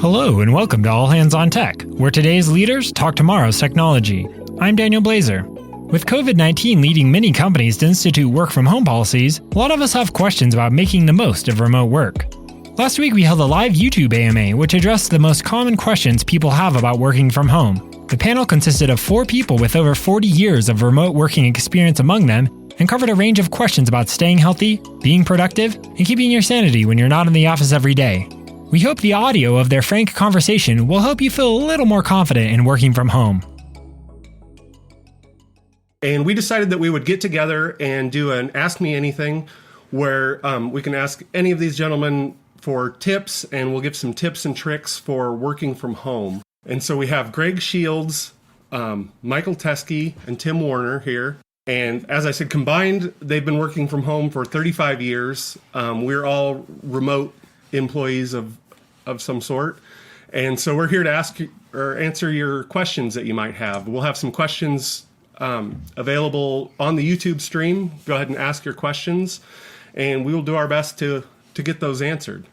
Hello and welcome to All Hands on Tech, where today's leaders talk tomorrow's technology. I'm Daniel Blazer. With COVID-19 leading many companies to institute work-from-home policies, a lot of us have questions about making the most of remote work. Last week we held a live YouTube AMA which addressed the most common questions people have about working from home. The panel consisted of 4 people with over 40 years of remote working experience among them and covered a range of questions about staying healthy, being productive, and keeping your sanity when you're not in the office every day. We hope the audio of their frank conversation will help you feel a little more confident in working from home. And we decided that we would get together and do an Ask Me Anything where we can ask any of these gentlemen for tips, and we'll give some tips and tricks for working from home. And so we have Greg Shields, Michael Teskey, and Tim Warner here. And as I said, combined, they've been working from home for 35 years. We're all remote employees of some sort. And so we're here to ask or answer your questions that you might have. We'll have some questions available on the YouTube stream. Go ahead and ask your questions, and we will do our best to get those answered.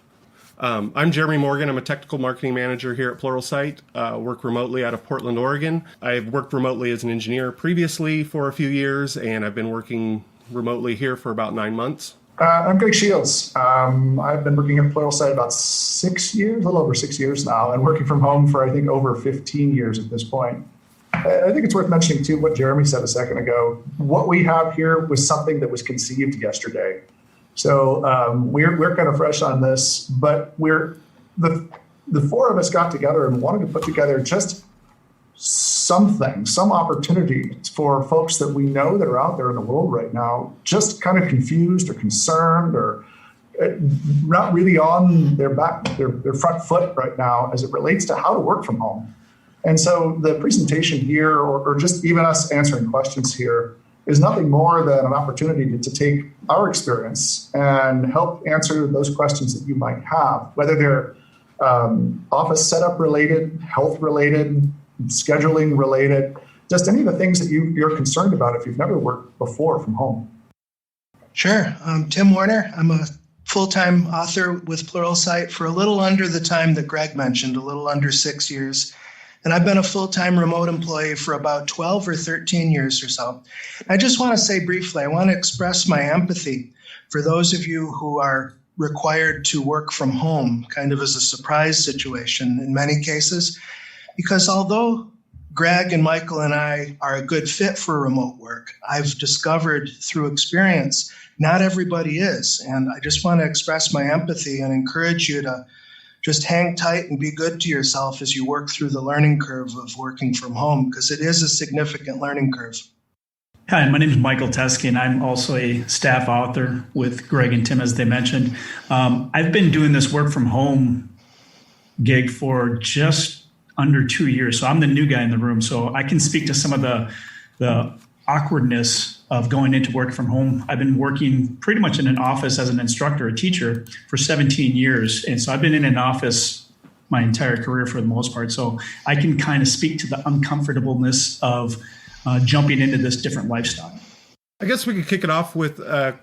I'm Jeremy Morgan. I'm a technical marketing manager here at Pluralsight. Work remotely out of Portland, Oregon. I've worked remotely as an engineer previously for a few years, and I've been working remotely here for about 9 months. I'm Greg Shields. I've been working at Pluralsight about 6 years, a little over 6 years now, and working from home for, I think, over 15 years at this point. I think it's worth mentioning, too, what Jeremy said a second ago. What we have here was something that was conceived yesterday. So we're kind of fresh on this, but the 4 of us got together and wanted to put together just something, some opportunity for folks that we know that are out there in the world right now, just kind of confused or concerned or not really on their front foot right now as it relates to how to work from home. And so the presentation here, or just even us answering questions here, is nothing more than an opportunity to take our experience and help answer those questions that you might have, whether they're office setup related, health related, scheduling related, just any of the things that you're concerned about if you've never worked before from home. Sure. Tim Warner. I'm a full-time author with Pluralsight for a little under the time that Greg mentioned, a little under 6 years. And I've been a full-time remote employee for about 12 or 13 years or so. I just want to say briefly, I want to express my empathy for those of you who are required to work from home, kind of as a surprise situation in many cases. Because although Greg and Michael and I are a good fit for remote work, I've discovered through experience, not everybody is. And I just want to express my empathy and encourage you to just hang tight and be good to yourself as you work through the learning curve of working from home, because it is a significant learning curve. Hi, my name is Michael Teskey, and I'm also a staff author with Greg and Tim, as they mentioned. I've been doing this work from home gig for just under 2 years. So I'm the new guy in the room. So I can speak to some of the awkwardness of going into work from home. I've been working pretty much in an office as an instructor, a teacher for 17 years. And so I've been in an office my entire career for the most part. So I can kind of speak to the uncomfortableness of jumping into this different lifestyle. I guess we could kick it off with a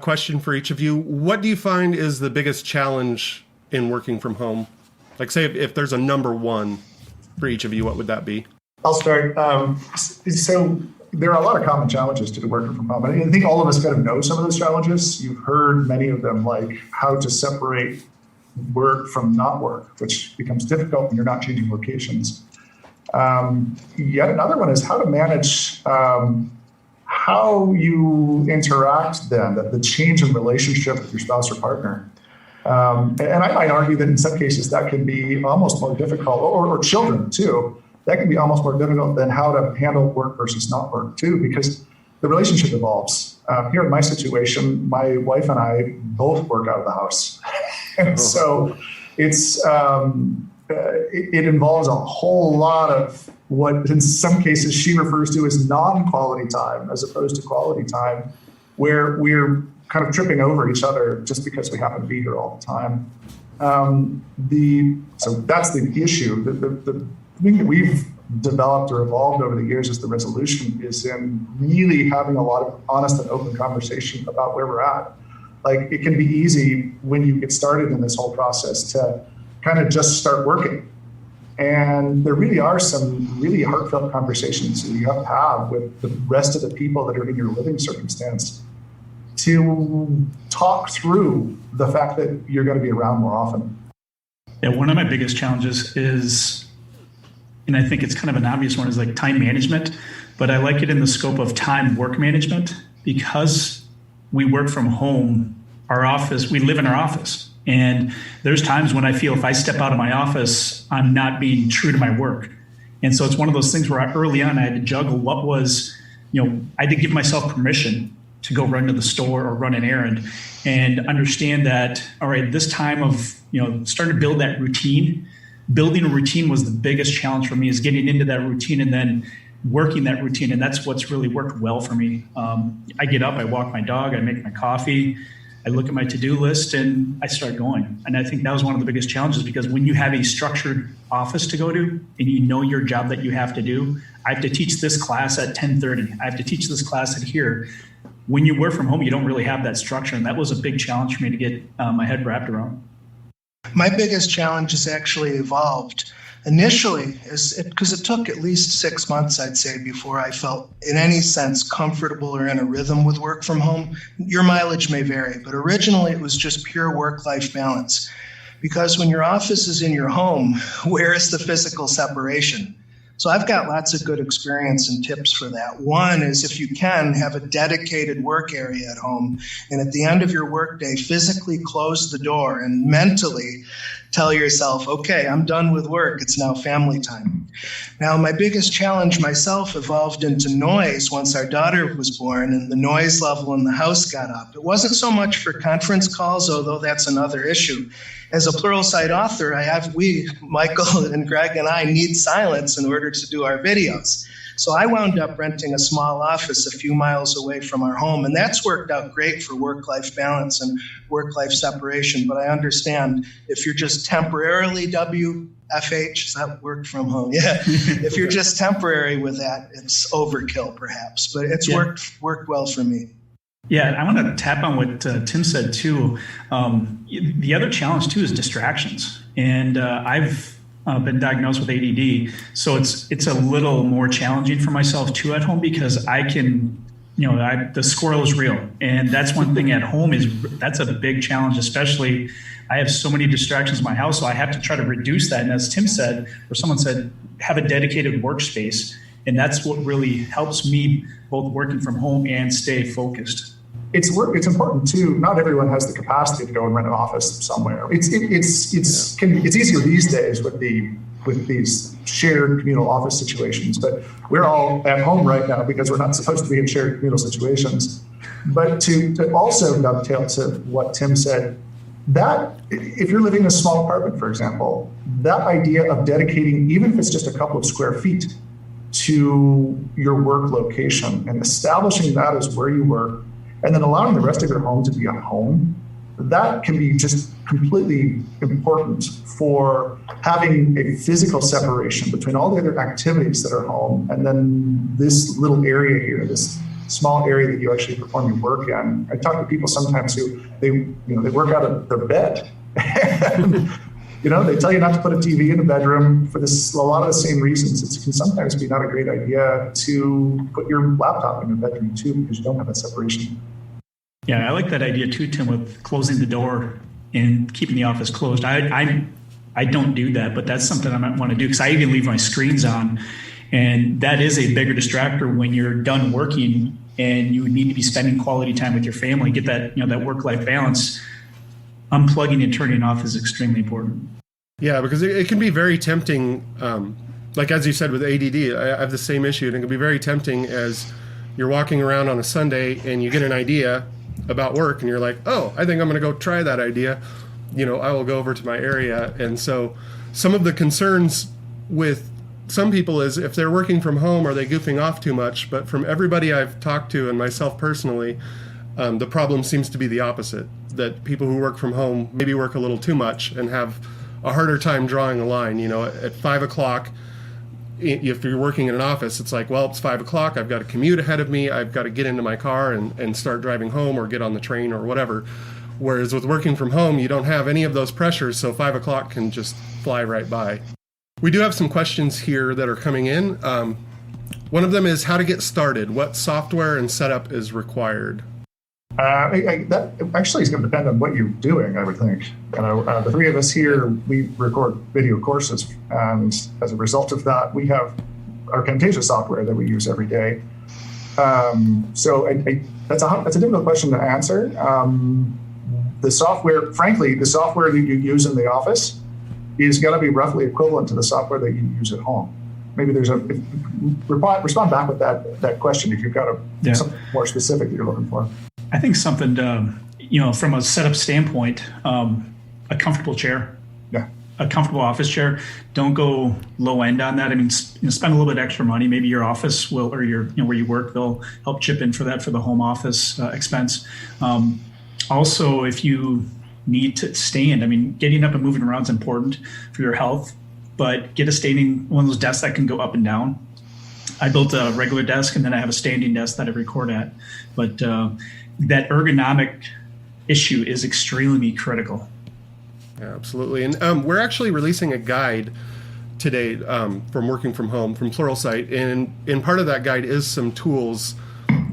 question for each of you. What do you find is the biggest challenge in working from home? Like, say, if there's a number one for each of you, what would that be? I'll start. So there are a lot of common challenges to working from home. And I think all of us kind of know some of those challenges. You've heard many of them, like how to separate work from not work, which becomes difficult when you're not changing locations. Yet another one is how to manage how you interact then, the change in relationship with your spouse or partner. And I might argue that in some cases that can be almost more difficult, or children too, that can be almost more difficult than how to handle work versus not work too, because the relationship evolves. Here in my situation, my wife and I both work out of the house. And so it involves a whole lot of what in some cases she refers to as non-quality time as opposed to quality time, where we're kind of tripping over each other just because we happen to be here all the time. So that's the issue. The thing that we've developed or evolved over the years as the resolution is in really having a lot of honest and open conversation about where we're at. Like, it can be easy when you get started in this whole process to kind of just start working. And there really are some really heartfelt conversations that you have to have with the rest of the people that are in your living circumstance to talk through the fact that you're going to be around more often. Yeah, one of my biggest challenges is, and I think it's kind of an obvious one, is like time management, but I like it in the scope of time work management because we work from home. Our office, we live in our office. And there's times when I feel if I step out of my office, I'm not being true to my work. And so it's one of those things where early on I had to juggle what was, I had to give myself permission to go run to the store or run an errand and understand that, all right, this time of, starting to build that routine. Building a routine was the biggest challenge for me, is getting into that routine and then working that routine. And that's what's really worked well for me. I get up, I walk my dog, I make my coffee, I look at my to-do list, and I start going. And I think that was one of the biggest challenges, because when you have a structured office to go to and you know your job that you have to do, I have to teach this class at 10:30. I have to teach this class at here. When you work from home, you don't really have that structure. And that was a big challenge for me to get my head wrapped around. My biggest challenge has actually evolved. Initially, because it took at least 6 months, I'd say, before I felt in any sense comfortable or in a rhythm with work from home. Your mileage may vary, but originally it was just pure work-life balance. Because when your office is in your home, where is the physical separation? So I've got lots of good experience and tips for that. One is, if you can, have a dedicated work area at home, and at the end of your workday, physically close the door and mentally tell yourself, okay, I'm done with work. It's now family time. Now, my biggest challenge myself evolved into noise once our daughter was born and the noise level in the house got up. It wasn't so much for conference calls, although that's another issue. As a Pluralsight author, Michael and Greg and I need silence in order to do our videos. So I wound up renting a small office a few miles away from our home, and that's worked out great for work-life balance and work-life separation. But I understand if you're just temporarily WFH, is that work from home? Yeah. If you're just temporary with that, it's overkill perhaps, but it's worked well for me. Yeah, I want to tap on what Tim said too. The other challenge too is distractions, and I've been diagnosed with ADD, so it's a little more challenging for myself too at home, because I can, the squirrel is real, and that's one thing at home that's a big challenge. Especially, I have so many distractions in my house, so I have to try to reduce that. And as Tim said, or someone said, have a dedicated workspace, and that's what really helps me both working from home and stay focused. It's important too. Not everyone has the capacity to go and rent an office somewhere. It's easier these days with these shared communal office situations. But we're all at home right now because we're not supposed to be in shared communal situations. But to also dovetail to what Tim said, that if you're living in a small apartment, for example, that idea of dedicating, even if it's just a couple of square feet, to your work location and establishing that as where you work, and then allowing the rest of your home to be a home, that can be just completely important for having a physical separation between all the other activities that are home and then this little area here, this small area that you actually perform your work in. I talk to people sometimes who they work out of their bed. They tell you not to put a TV in the bedroom for a lot of the same reasons. It can sometimes be not a great idea to put your laptop in your bedroom too, because you don't have that separation. Yeah, I like that idea too, Tim, with closing the door and keeping the office closed. I don't do that, but that's something I might want to do, because I even leave my screens on, and that is a bigger distractor when you're done working and you need to be spending quality time with your family. Get that that work-life balance. Unplugging and turning off is extremely important. Yeah, because it can be very tempting. Like as you said with ADD, I have the same issue, and it can be very tempting as you're walking around on a Sunday and you get an idea about work and you're like, oh, I think I'm going to go try that idea. I will go over to my area. And so some of the concerns with some people is if they're working from home, are they goofing off too much? But from everybody I've talked to and myself personally, the problem seems to be the opposite, that people who work from home maybe work a little too much and have a harder time drawing a line. At 5 o'clock, if you're working in an office, it's like, well, it's 5 o'clock. I've got a commute ahead of me. I've got to get into my car and start driving home or get on the train or whatever. Whereas with working from home, you don't have any of those pressures, so 5 o'clock can just fly right by. We do have some questions here that are coming in. One of them is how to get started. What software and setup is required? That actually is going to depend on what you're doing, I would think. The three of us here, we record video courses, and as a result of that, we have our Camtasia software that we use every day. That's a difficult question to answer. The software that you use in the office is going to be roughly equivalent to the software that you use at home. Maybe respond back with that question if you've got something more specific that you're looking for. I think something from a setup standpoint, a comfortable chair, a comfortable office chair. Don't go low end on that. I mean, spend a little bit extra money. Maybe your office will, or where you work, they'll help chip in for that for the home office expense. Also, if you need to stand, I mean, getting up and moving around is important for your health, but get one of those desks that can go up and down. I built a regular desk and then I have a standing desk that I record at, but that ergonomic issue is extremely critical. Yeah, absolutely. And we're actually releasing a guide today from working from home from Pluralsight. And part of that guide is some tools,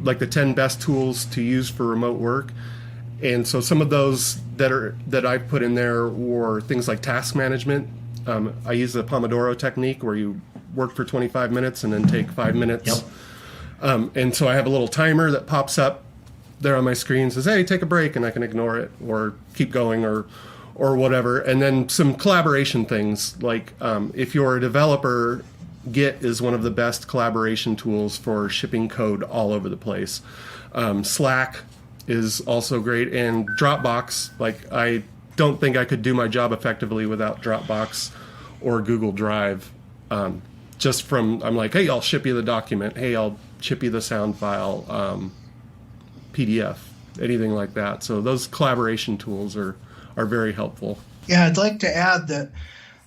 like the 10 best tools to use for remote work. And so some of those that I put in there were things like task management. I use the Pomodoro technique where you work for 25 minutes and then take 5 minutes. Yep. And so I have a little timer that pops up there on my screen, says, hey, take a break, and I can ignore it or keep going or whatever. And then some collaboration things, like if you're a developer, Git is one of the best collaboration tools for shipping code all over the place. Slack is also great, and Dropbox, like I don't think I could do my job effectively without Dropbox or Google Drive. I'm like, hey, I'll ship you the document. Hey, I'll ship you the sound file, PDF, anything like that. So those collaboration tools are very helpful. Yeah, I'd like to add that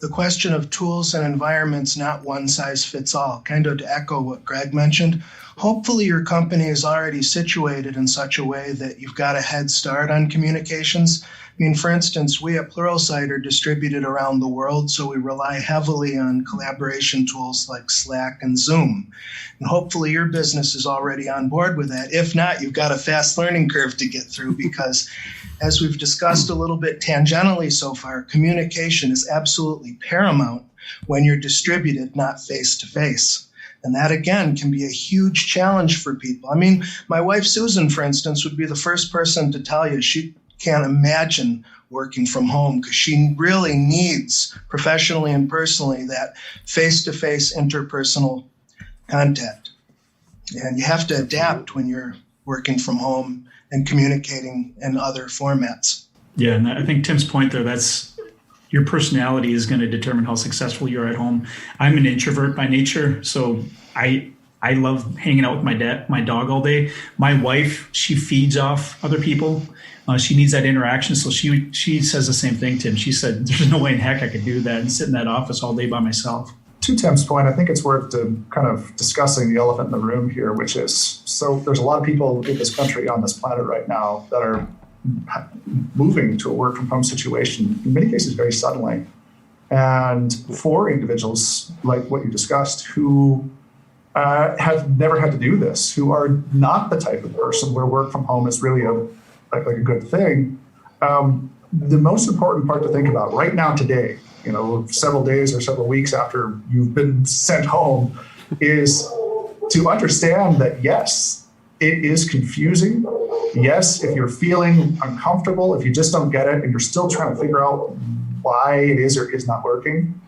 the question of tools and environments, not one size fits all, kind of to echo what Greg mentioned. Hopefully your company is already situated in such a way that you've got a head start on communications. I mean, for instance, we at Pluralsight are distributed around the world, so we rely heavily on collaboration tools like Slack and Zoom. And hopefully your business is already on board with that. If not, you've got a fast learning curve to get through because, as we've discussed a little bit tangentially so far, communication is absolutely paramount when you're distributed, not face-to-face. And that, again, can be a huge challenge for people. I mean, my wife, Susan, for instance, would be the first person to tell you she can't imagine working from home because she really needs, professionally and personally, that face-to-face interpersonal contact. And you have to adapt when you're working from home and communicating in other formats. Yeah, and I think Tim's point there, that's your personality is going to determine how successful you're at home. I'm an introvert by nature, so I love hanging out with my dog all day. My wife, she feeds off other people. She needs that interaction, so she says the same thing, Tim. She said, there's no way in heck I could do that and sit in that office all day by myself. To Tim's point, I think it's worth kind of discussing the elephant in the room here, which is, so there's a lot of people in this country, on this planet right now, that are moving to a work from home situation, in many cases very suddenly. And for individuals like what you discussed who have never had to do this, who are not the type of person where work from home is really a good thing, the most important part to think about right now today, several days or several weeks after you've been sent home, is to understand that, yes, it is confusing. Yes, if you're feeling uncomfortable, if you just don't get it and you're still trying to figure out why it is or is not working,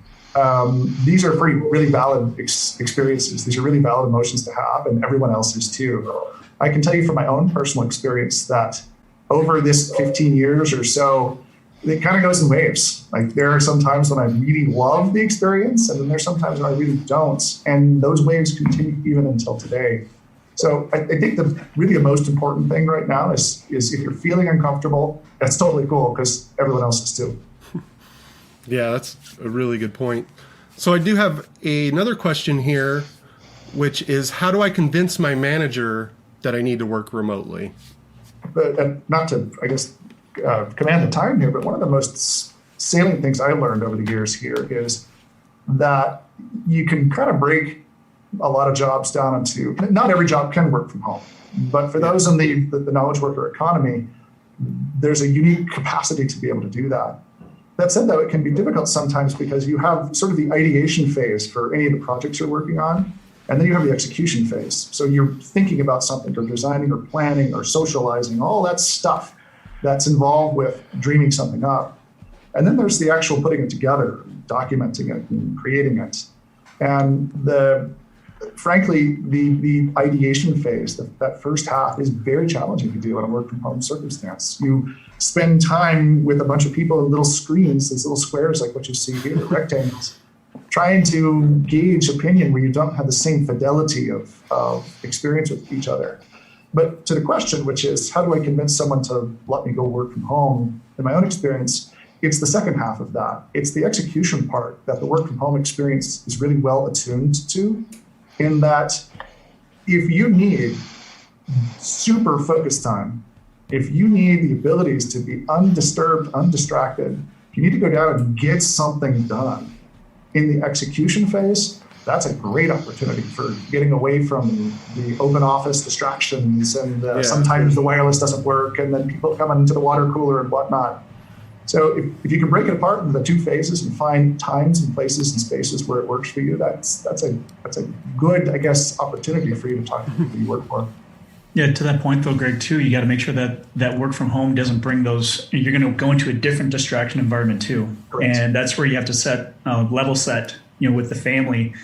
these are really valid experiences. These are really valid emotions to have, and everyone else is too. I can tell you from my own personal experience that over this 15 years or so, it kind of goes in waves. Like there are some times when I really love the experience, and then there's some times when I really don't. And those waves continue even until today. So I think the most important thing right now is if you're feeling uncomfortable, that's totally cool because everyone else is too. Yeah, that's a really good point. So I do have another question here, which is how do I convince my manager that I need to work remotely? But not to, I guess, command the time here, but one of the most salient things I learned over the years here is that you can kind of break a lot of jobs down into, not every job can work from home, but for those in the knowledge worker economy, there's a unique capacity to be able to do that. That said, though, it can be difficult sometimes because you have sort of the ideation phase for any of the projects you're working on, and then you have the execution phase. So you're thinking about something or designing or planning or socializing, all that stuff that's involved with dreaming something up. And then there's the actual putting it together, documenting it and creating it. And frankly, the ideation phase, that first half is very challenging to do in a work from home circumstance. You spend time with a bunch of people in little screens, these little squares like what you see here, rectangles, trying to gauge opinion where you don't have the same fidelity of experience with each other. But to the question, which is, how do I convince someone to let me go work from home? In my own experience, it's the second half of that. It's the execution part that the work from home experience is really well attuned to, in that if you need super focused time, if you need the abilities to be undisturbed, undistracted, you need to go down and get something done. In the execution phase, that's a great opportunity for getting away from the open office distractions, and sometimes the wireless doesn't work, and then people come into the water cooler and whatnot. So if you can break it apart into the two phases and find times and places and spaces where it works for you, that's a good, I guess, opportunity for you to talk to people you work for. Yeah, to that point though, Greg, too, you got to make sure that work from home doesn't bring those, you're going to go into a different distraction environment too. Correct. And that's where you have to level set, with the family.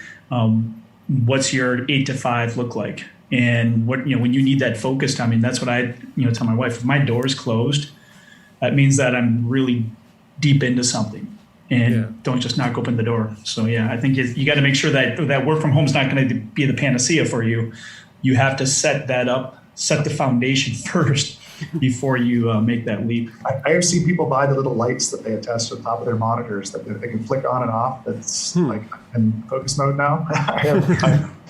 What's your 8 to 5 look like? And what, when you need that focus time, that's what I, tell my wife, if my door is closed, that means that I'm really deep into something, and don't just knock open the door. So I think you got to make sure that work from home is not going to be the panacea for you. You have to set that up, set the foundation first before you make that leap. I have seen people buy the little lights that they attach to the top of their monitors that they can flick on and off. That's like in focus mode now. I've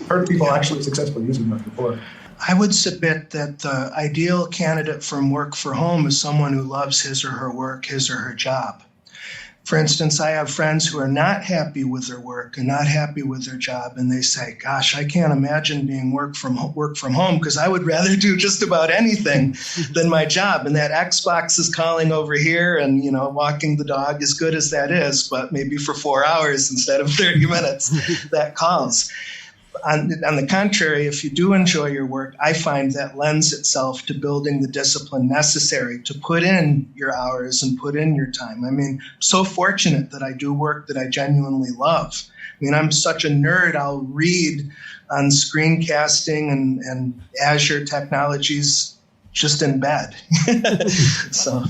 heard people actually successfully using that before. I would submit that the ideal candidate from work for home is someone who loves his or her work, his or her job. For instance, I have friends who are not happy with their work and not happy with their job, and they say, gosh, I can't imagine being work from home because I would rather do just about anything than my job. And that Xbox is calling over here, and walking the dog, as good as that is, but maybe for 4 hours instead of 30 minutes, that calls. On the contrary, if you do enjoy your work, I find that lends itself to building the discipline necessary to put in your hours and put in your time. I'm so fortunate that I do work that I genuinely love. I'm such a nerd. I'll read on screencasting and Azure technologies just in bed. So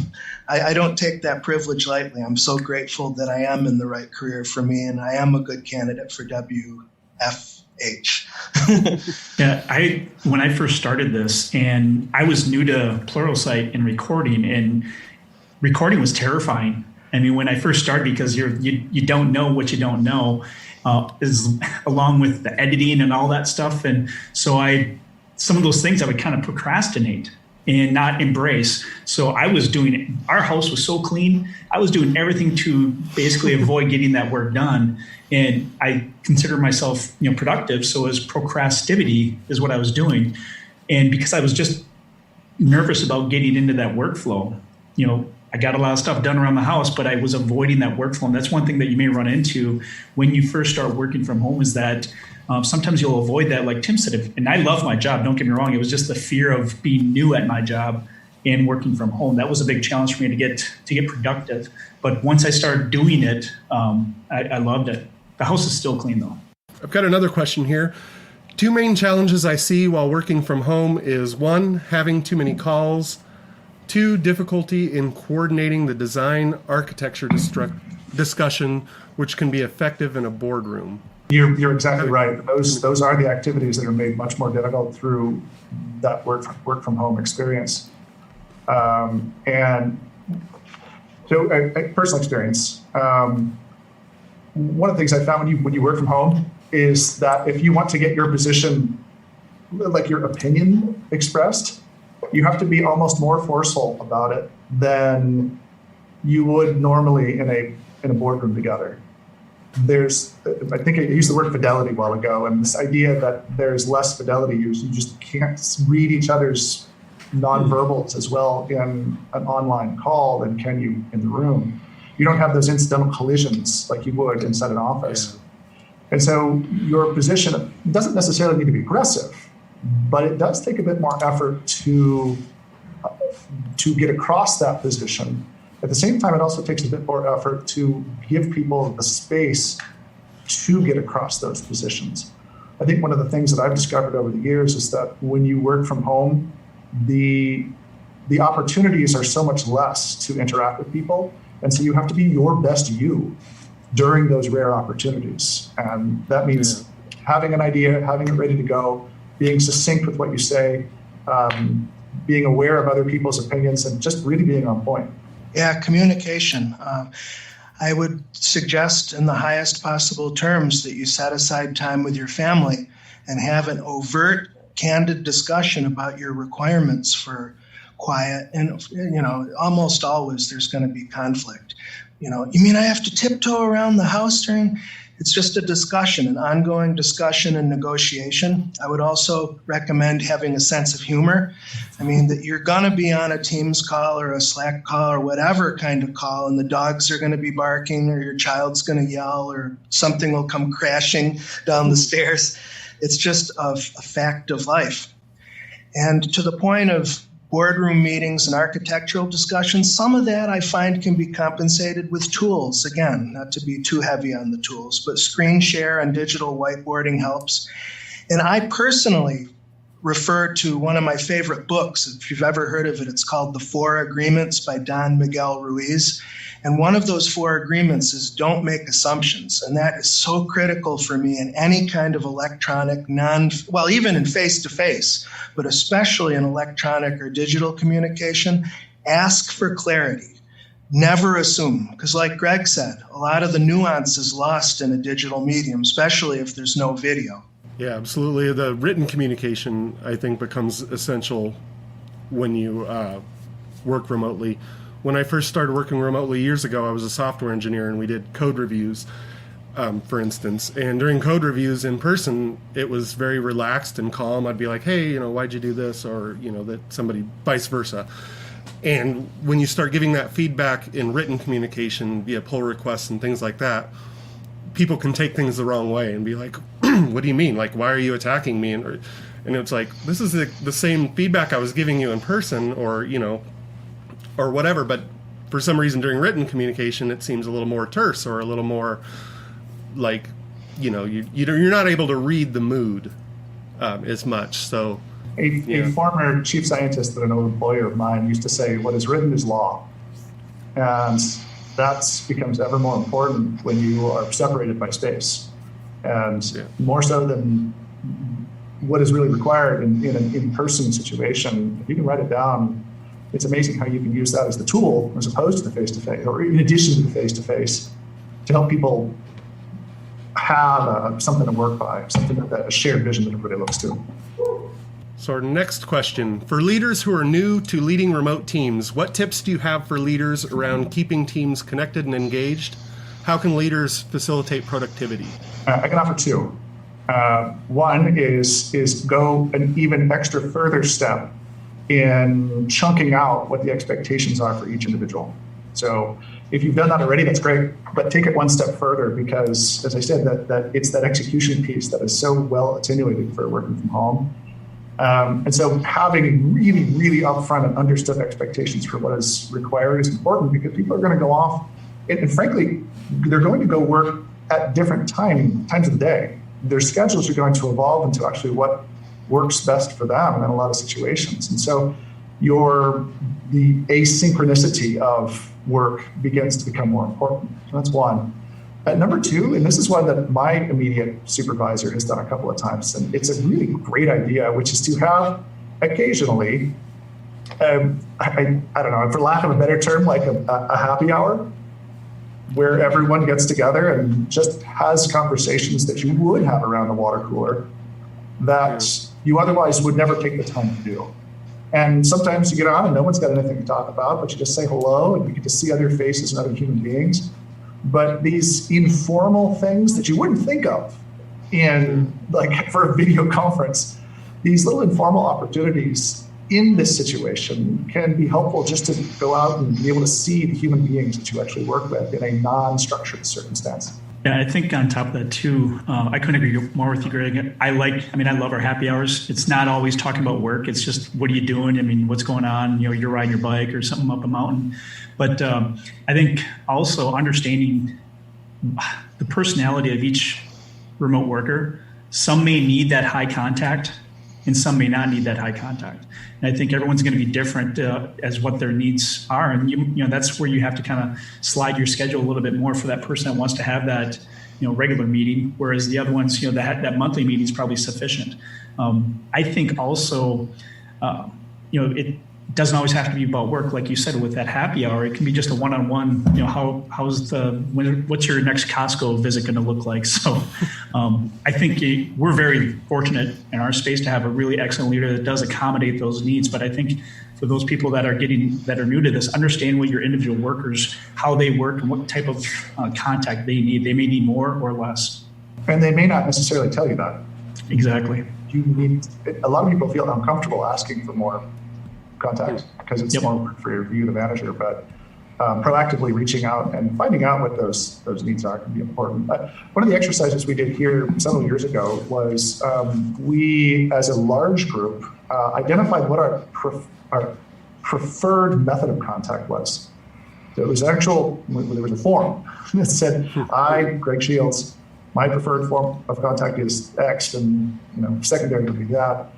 I don't take that privilege lightly. I'm so grateful that I am in the right career for me, and I am a good candidate for WFH. When I first started this, and I was new to Pluralsight and recording was terrifying. When I first started, because you don't know what you don't know, is along with the editing and all that stuff, and so some of those things I would kind of procrastinate and not embrace. So I was doing, our house was so clean, I was doing everything to basically avoid getting that work done. And I consider myself, productive. So as procrastivity is what I was doing. And because I was just nervous about getting into that workflow, I got a lot of stuff done around the house, but I was avoiding that workflow. And that's one thing that you may run into when you first start working from home, is that sometimes you'll avoid that, like Tim said. And I love my job, don't get me wrong. It was just the fear of being new at my job and working from home. That was a big challenge for me to get productive. But once I started doing it, I loved it. The house is still clean, though. I've got another question here. 2 main challenges I see while working from home is 1, having too many calls, 2, difficulty in coordinating the design architecture discussion, which can be effective in a boardroom. You're exactly right. Those are the activities that are made much more difficult through that work from home experience. And so, personal experience. One of the things I found when you work from home is that if you want to get your position, like your opinion expressed, you have to be almost more forceful about it than you would normally in a boardroom together. I think I used the word fidelity a while ago, and this idea that there's less fidelity, you just can't read each other's nonverbals as well in an online call than can you in the room. You don't have those incidental collisions like you would inside an office. Yeah. And so your position doesn't necessarily need to be aggressive, but it does take a bit more effort to get across that position. At the same time, it also takes a bit more effort to give people the space to get across those positions. I think one of the things that I've discovered over the years is that when you work from home, the opportunities are so much less to interact with people. And so you have to be your best you during those rare opportunities. And that means having an idea, having it ready to go, being succinct with what you say, being aware of other people's opinions, and just really being on point. Yeah, communication. I would suggest in the highest possible terms that you set aside time with your family and have an overt, candid discussion about your requirements for quiet. And, almost always there's going to be conflict. You mean I have to tiptoe around the house during? It's just a discussion, an ongoing discussion and negotiation. I would also recommend having a sense of humor. I mean, that you're going to be on a Teams call or a Slack call or whatever kind of call, and the dogs are going to be barking or your child's going to yell or something will come crashing down the stairs. It's just a fact of life. And to the point of boardroom meetings and architectural discussions, some of that I find can be compensated with tools. Again, not to be too heavy on the tools, but screen share and digital whiteboarding helps. And I personally refer to one of my favorite books. If you've ever heard of it, it's called The 4 Agreements by Don Miguel Ruiz. And one of those 4 agreements is don't make assumptions. And that is so critical for me in any kind of electronic, even in face-to-face, but especially in electronic or digital communication. Ask for clarity. Never assume. Because like Greg said, a lot of the nuance is lost in a digital medium, especially if there's no video. Yeah, absolutely. The written communication, I think, becomes essential when you work remotely. When I first started working remotely years ago, I was a software engineer and we did code reviews, for instance. And during code reviews in person, it was very relaxed and calm. I'd be like, hey, why'd you do this? Or, that somebody, vice versa. And when you start giving that feedback in written communication via pull requests and things like that, people can take things the wrong way and be like, what do you mean? Like, why are you attacking me? And it's like, this is the same feedback I was giving you in person or whatever. But for some reason during written communication, it seems a little more terse or a little more like, you're not able to read the mood as much. So a former chief scientist at an old employer of mine used to say, what is written is law. And that becomes ever more important when you are separated by space. And more so than what is really required in an in-person situation. If you can write it down, it's amazing how you can use that as the tool as opposed to the face-to-face, or in addition to the face-to-face, to help people have something to work by, a shared vision that everybody looks to. So our next question, for leaders who are new to leading remote teams, what tips do you have for leaders around keeping teams connected and engaged? How can leaders facilitate productivity? I can offer 2. One is go an even extra further step in chunking out what the expectations are for each individual. So if you've done that already, that's great, but take it one step further because, as I said, that it's that execution piece that is so well attenuated for working from home. And so having really, really upfront and understood expectations for what is required is important because people are going to go off and frankly, they're going to go work at different times of the day. Their schedules are going to evolve into actually what works best for them in a lot of situations. And so the asynchronicity of work begins to become more important. That's one. Number 2, and this is one that my immediate supervisor has done a couple of times, and it's a really great idea, which is to have occasionally, I don't know, for lack of a better term, like a happy hour where everyone gets together and just has conversations that you would have around a water cooler that you otherwise would never take the time to do. And sometimes you get on and no one's got anything to talk about, but you just say hello and you get to see other faces and other human beings. But these informal things that you wouldn't think of in like for a video conference, these little informal opportunities in this situation can be helpful just to go out and be able to see the human beings that you actually work with in a non-structured circumstance. Yeah, I think on top of that too, I couldn't agree more with you, Greg. I love our happy hours. It's not always talking about work. It's just, what are you doing? I mean, what's going on? You know, you're riding your bike or something up a mountain. But I think also understanding the personality of each remote worker. Some may need that high contact and some may not need that high contact. And I think everyone's going to be different as what their needs are. And you know, that's where you have to kind of slide your schedule a little bit more for that person that wants to have that, you know, regular meeting. Whereas the other ones, you know, that monthly meeting is probably sufficient. I think also, you know, it doesn't always have to be about work, like you said, with that happy hour. It can be just a one-on-one. You know, what's your next Costco visit going to look like? So, I think we're very fortunate in our space to have a really excellent leader that does accommodate those needs. But I think for those people that are new to this, understand what your individual workers, how they work, and what type of contact they need. They may need more or less, and they may not necessarily tell you that. Exactly. A lot of people feel uncomfortable asking for more contact because it's more work for you, the manager, but proactively reaching out and finding out what those needs are can be important. One of the exercises we did here several years ago was we, as a large group, identified what our preferred method of contact was. There was there was a form that said, I, Greg Shields, my preferred form of contact is X, and secondary would be that.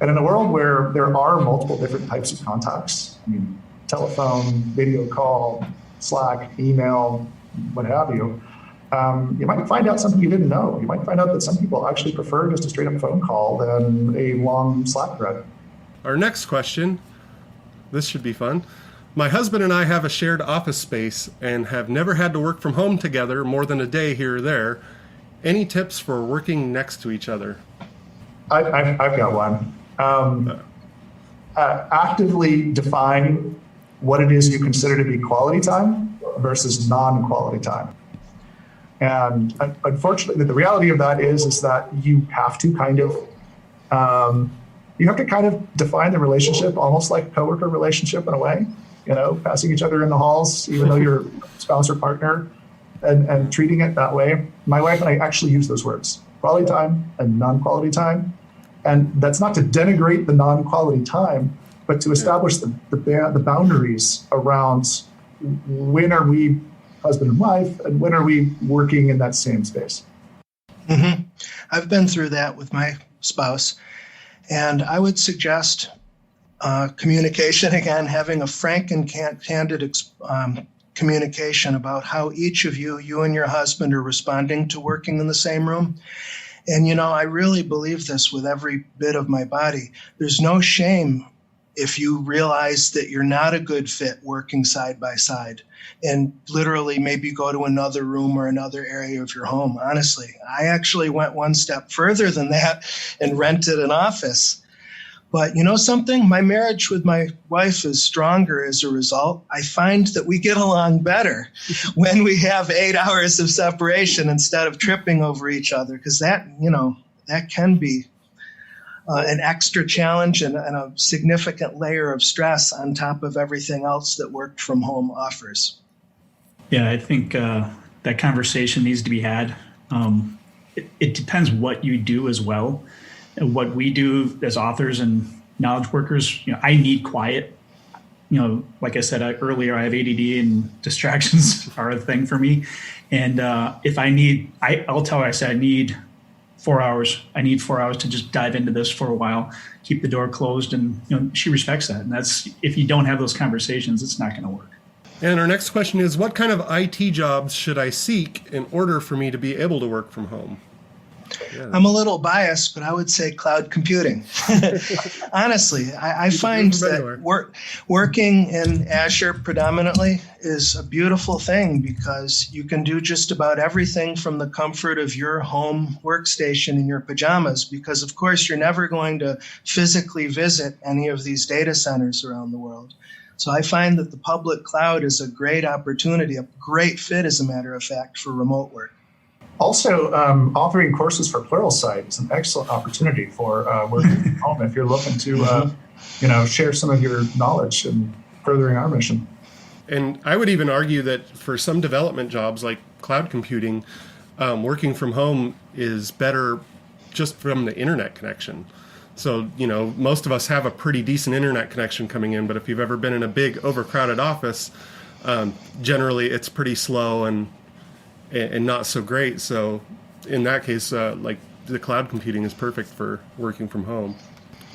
And in a world where there are multiple different types of contacts, I mean, telephone, video call, Slack, email, what have you, you might find out something you didn't know. You might find out that some people actually prefer just a straight up phone call than a long Slack thread. Our next question, this should be fun. My husband and I have a shared office space and have never had to work from home together more than a day here or there. Any tips for working next to each other? I've got one. Actively define what it is you consider to be quality time versus non-quality time. And unfortunately, the reality of that is that you have to kind of define the relationship almost like a coworker relationship in a way, passing each other in the halls, even though you're spouse or partner, and treating it that way. My wife and I actually use those words, quality time and non-quality time. And that's not to denigrate the non-quality time, but to establish the boundaries around when are we husband and wife and when are we working in that same space. Mm-hmm. I've been through that with my spouse, and I would suggest communication again, having a frank and candid communication about how each of you and your husband are responding to working in the same room. And, I really believe this with every bit of my body. There's no shame if you realize that you're not a good fit working side by side and literally maybe go to another room or another area of your home. Honestly, I actually went one step further than that and rented an office. But something? My marriage with my wife is stronger as a result. I find that we get along better when we have 8 hours of separation instead of tripping over each other, because that can be an extra challenge and a significant layer of stress on top of everything else that work from home offers. Yeah, I think that conversation needs to be had. It depends what you do as well. What we do as authors and knowledge workers, I need quiet. Like I said earlier, I have ADD and distractions are a thing for me. And if I'll tell her, I said, I need 4 hours. I need 4 hours to just dive into this for a while, keep the door closed. And she respects that. And that's, if you don't have those conversations, it's not going to work. And our next question is, what kind of IT jobs should I seek in order for me to be able to work from home? Yeah. I'm a little biased, but I would say cloud computing. Honestly, I find that working in Azure predominantly is a beautiful thing because you can do just about everything from the comfort of your home workstation in your pajamas, because of course you're never going to physically visit any of these data centers around the world. So I find that the public cloud is a great opportunity, a great fit, as a matter of fact, for remote work. Also, authoring courses for Pluralsight is an excellent opportunity for working from home if you're looking to, share some of your knowledge in furthering our mission. And I would even argue that for some development jobs like cloud computing, working from home is better just from the internet connection. So, most of us have a pretty decent internet connection coming in, but if you've ever been in a big overcrowded office, generally it's pretty slow and not so great. So in that case, like the cloud computing is perfect for working from home.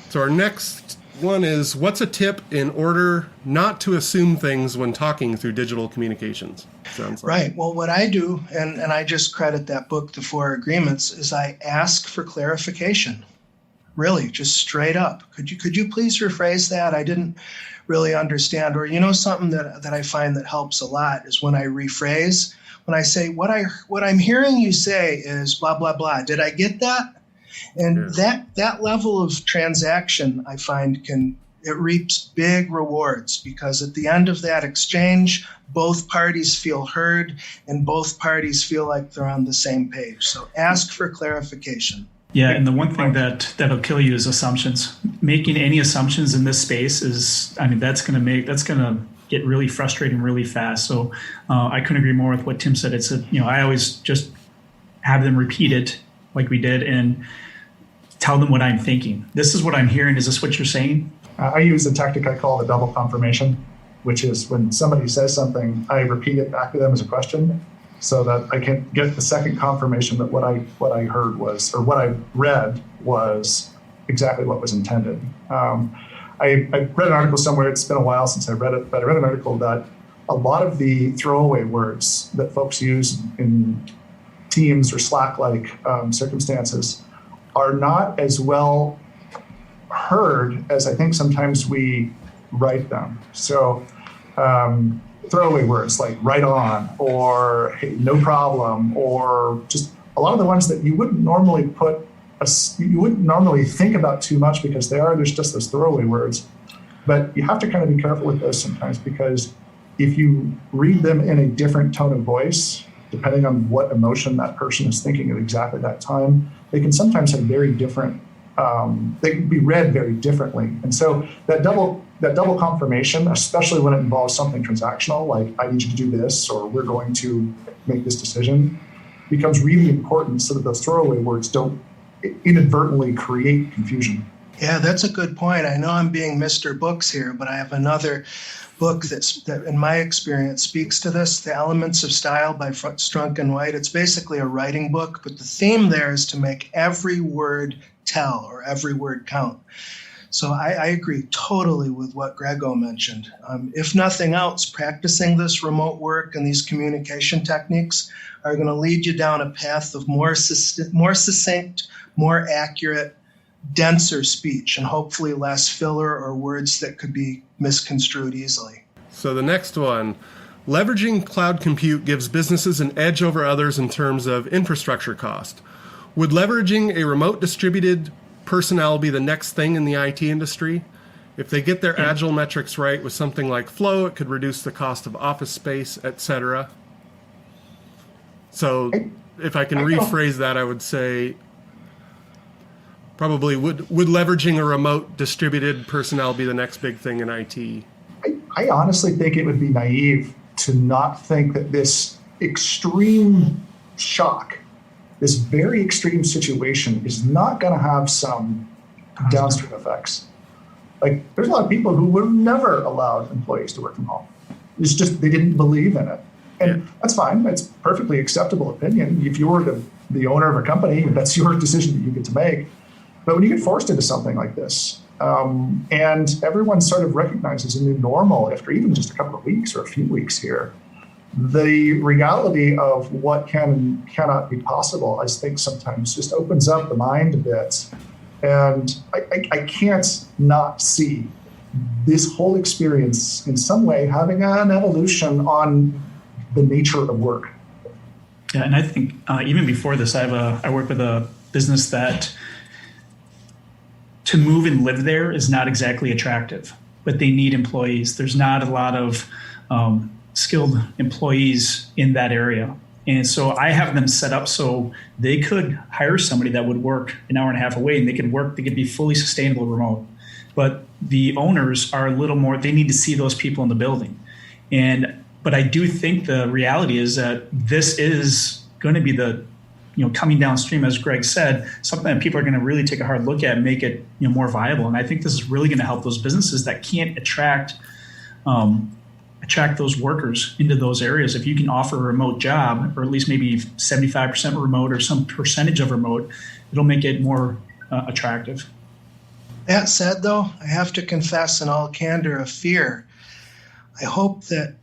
So our next one is, what's a tip in order not to assume things when talking through digital communications? Sounds like. Right. Well, what I do, and I just credit that book, The Four Agreements, is I ask for clarification. Really, just straight up. Could you please rephrase that? I didn't really understand. Or, something that I find that helps a lot is when I rephrase. When I say what I'm hearing you say is blah blah blah. Did I get that? And that level of transaction, I find, it reaps big rewards, because at the end of that exchange, both parties feel heard and both parties feel like they're on the same page. So ask for clarification. Yeah, and the one thing that'll kill you is assumptions. Making any assumptions in this space that's gonna get really frustrating really fast. So I couldn't agree more with what Tim said. It's I always just have them repeat it like we did and tell them what I'm thinking. This is what I'm hearing. Is this what you're saying? I use a tactic I call the double confirmation, which is when somebody says something, I repeat it back to them as a question, so that I can get the second confirmation that what I heard was, or what I read was exactly what was intended. I read an article somewhere, it's been a while since I read it, but I read an article that a lot of the throwaway words that folks use in Teams or Slack-like circumstances are not as well heard as I think sometimes we write them. So throwaway words like right on, or hey, no problem, or just a lot of the ones that you wouldn't normally think about too much, because there's just those throwaway words. But you have to kind of be careful with those sometimes, because if you read them in a different tone of voice, depending on what emotion that person is thinking at exactly that time, they can sometimes have very different, they can be read very differently. And so that double confirmation, especially when it involves something transactional, like I need you to do this, or we're going to make this decision, becomes really important, so that those throwaway words don't inadvertently create confusion. Yeah, that's a good point. I know I'm being Mr. Books here, but I have another book that in my experience speaks to this, The Elements of Style by Strunk and White. It's basically a writing book, but the theme there is to make every word tell, or every word count. So I agree totally with what Grego mentioned. If nothing else, practicing this remote work and these communication techniques are going to lead you down a path of more succinct, more accurate, denser speech, and hopefully less filler or words that could be misconstrued easily. So the next one, leveraging cloud compute gives businesses an edge over others in terms of infrastructure cost. Would leveraging a remote distributed personnel be the next thing in the IT industry? If they get their agile metrics right with something like Flow, it could reduce the cost of office space, etc. So if I can rephrase that, I would say probably would leveraging a remote distributed personnel be the next big thing in IT? I honestly think it would be naive to not think that this extreme shock, this very extreme situation, is not going to have some downstream effects. Like, there's a lot of people who would have never allowed employees to work from home. It's just they didn't believe in it. And that's fine. That's perfectly acceptable opinion. If you were the owner of a company, that's your decision that you get to make. But when you get forced into something like this, and everyone sort of recognizes a new normal after even just a couple of weeks or a few weeks here, the reality of what can and cannot be possible, I think sometimes just opens up the mind a bit. And I can't not see this whole experience in some way having an evolution on the nature of work. Yeah, and I think even before this, I work with a business that to move and live there is not exactly attractive, but they need employees. There's not a lot of skilled employees in that area. And so I have them set up so they could hire somebody that would work an hour and a half away, and they could be fully sustainable remote. But the owners are a little more, they need to see those people in the building. But I do think the reality is that this is going to be the, coming downstream, as Greg said, something that people are going to really take a hard look at and make it, more viable. And I think this is really going to help those businesses that can't attract those workers into those areas. If you can offer a remote job, or at least maybe 75% remote or some percentage of remote, it'll make it more attractive. That said, though, I have to confess in all candor a fear. I hope that,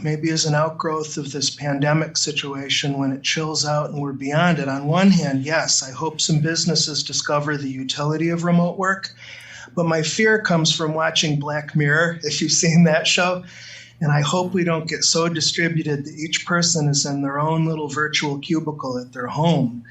maybe as an outgrowth of this pandemic situation, when it chills out and we're beyond it, on one hand, yes, I hope some businesses discover the utility of remote work. But my fear comes from watching Black Mirror, if you've seen that show. And I hope we don't get so distributed that each person is in their own little virtual cubicle at their home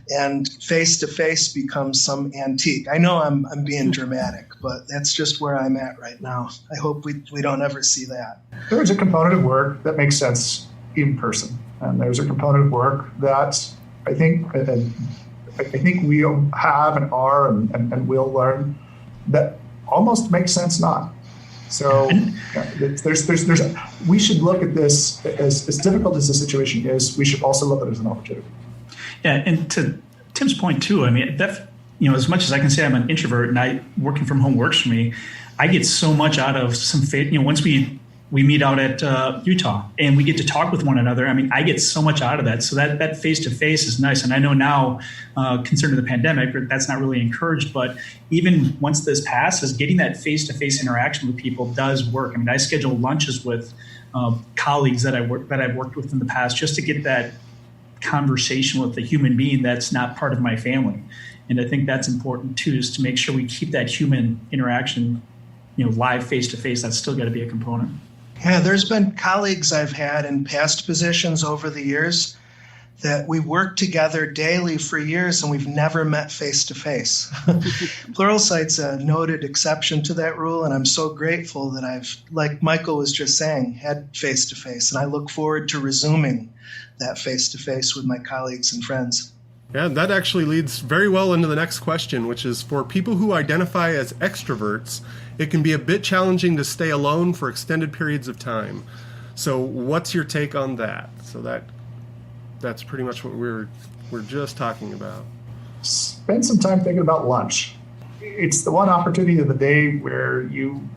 and face-to-face becomes some antique. I know I'm being dramatic, but that's just where I'm at right now. I hope we don't ever see that. There is a component of work that makes sense in person. And there's a component of work that I think we have and are and will learn that almost makes sense not. So we should look at this as difficult as the situation is. We should also look at it as an opportunity. Yeah, and to Tim's point too, I mean, that, as much as I can say I'm an introvert and working from home works for me, I get so much out of some faith. Once we meet out at Utah and we get to talk with one another, I mean, I get so much out of that. So that face-to-face is nice. And I know now, concerning the pandemic, that's not really encouraged. But even once this passes, getting that face-to-face interaction with people does work. I mean, I schedule lunches with colleagues that I've worked with in the past just to get that conversation with a human being that's not part of my family. And I think that's important too, is to make sure we keep that human interaction, live face-to-face. That's still got to be a component. Yeah, there's been colleagues I've had in past positions over the years that we worked together daily for years and we've never met face-to-face. Pluralsight's a noted exception to that rule, and I'm so grateful that I've, like Michael was just saying, had face-to-face, and I look forward to resuming that face-to-face with my colleagues and friends. Yeah, that actually leads very well into the next question, which is for people who identify as extroverts, it can be a bit challenging to stay alone for extended periods of time. So what's your take on that? So that's pretty much what we're just talking about. Spend some time thinking about lunch. It's the one opportunity of the day where you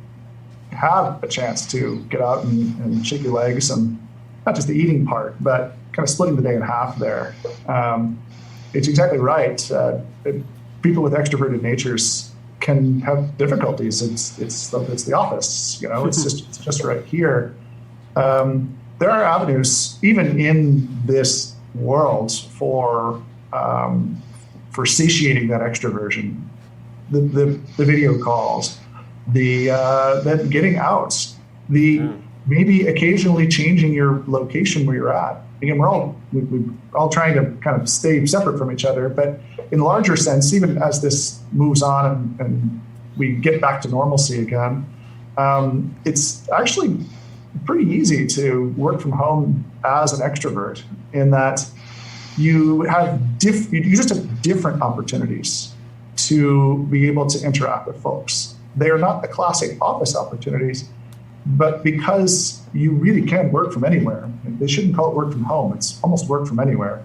have a chance to get out and shake your legs, and not just the eating part, but kind of splitting the day in half there. It's exactly right. People with extroverted natures can have difficulties. It's the office, it's just right here. There are avenues, even in this world, for satiating that extroversion. The video calls, then getting out, maybe occasionally changing your location where you're at. Again, we're all trying to kind of stay separate from each other, but in a larger sense, even as this moves on and we get back to normalcy again, it's actually pretty easy to work from home as an extrovert, in that you just have different opportunities to be able to interact with folks. They are not the classic office opportunities, but because you really can work from anywhere, they shouldn't call it work from home, it's almost work from anywhere.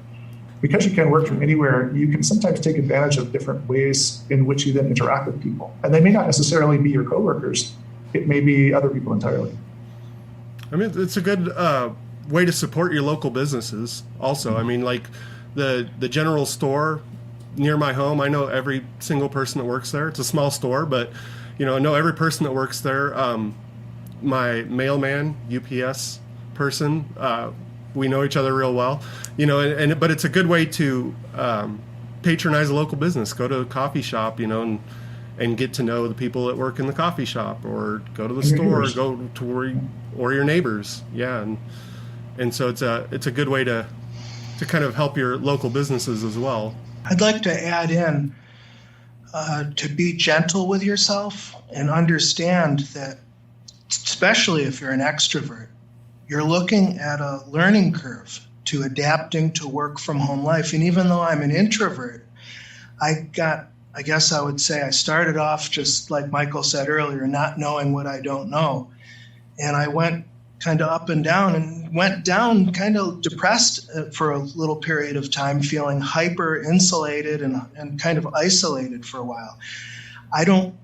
Because you can work from anywhere, you can sometimes take advantage of different ways in which you then interact with people. And they may not necessarily be your coworkers, it may be other people entirely. I mean, it's a good way to support your local businesses also. I mean, like the general store near my home, I know every single person that works there. It's a small store, but I know every person that works there. My mailman, UPS person. We know each other real well, but it's a good way to patronize a local business. Go to a coffee shop, and get to know the people that work in the coffee shop, or go to the store, go to or your neighbors. Yeah. And so it's a good way to kind of help your local businesses as well. I'd like to add in to be gentle with yourself and understand that, especially if you're an extrovert, you're looking at a learning curve to adapting to work from home life. And even though I'm an introvert, I guess I would say I started off just like Michael said earlier, not knowing what I don't know. And I went kind of up and down, and went down kind of depressed for a little period of time, feeling hyper insulated and kind of isolated for a while. I don't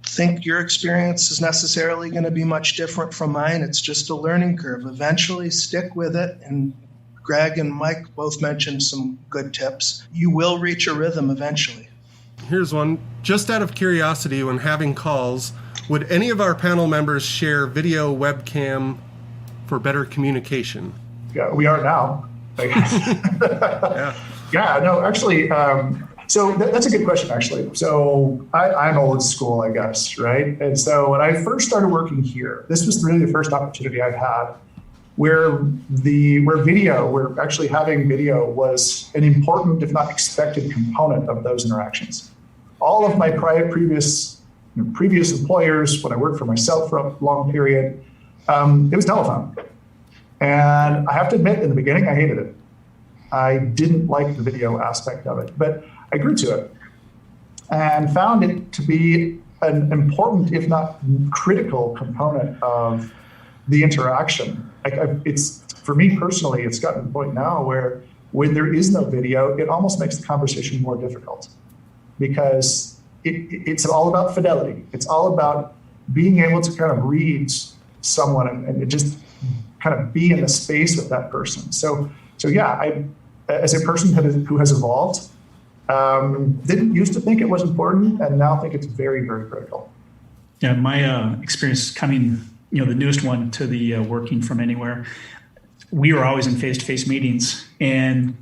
think your experience is necessarily going to be much different from mine. It's just a learning curve. Eventually stick with it. And Greg and Mike both mentioned some good tips. You will reach a rhythm eventually. Here's one. Just out of curiosity, when having calls, would any of our panel members share video webcam for better communication? Yeah, we are now. Yeah, no, actually, so that's a good question, actually. So I'm old school, I guess, right? And so when I first started working here, this was really the first opportunity I've had where actually having video was an important, if not expected, component of those interactions. All of my previous employers, when I worked for myself for a long period, it was telephone. And I have to admit, in the beginning, I hated it. I didn't like the video aspect of it, but I grew to it and found it to be an important, if not critical, component of the interaction. It's for me personally, it's gotten to the point now where when there is no video, it almost makes the conversation more difficult, because it's all about fidelity. It's all about being able to kind of read someone and just kind of be in the space with that person. So yeah, I, as a person who has evolved, didn't used to think it was important, and now think it's very, very critical. Yeah, my experience coming, the newest one to the working from anywhere, we were always in face-to-face meetings, and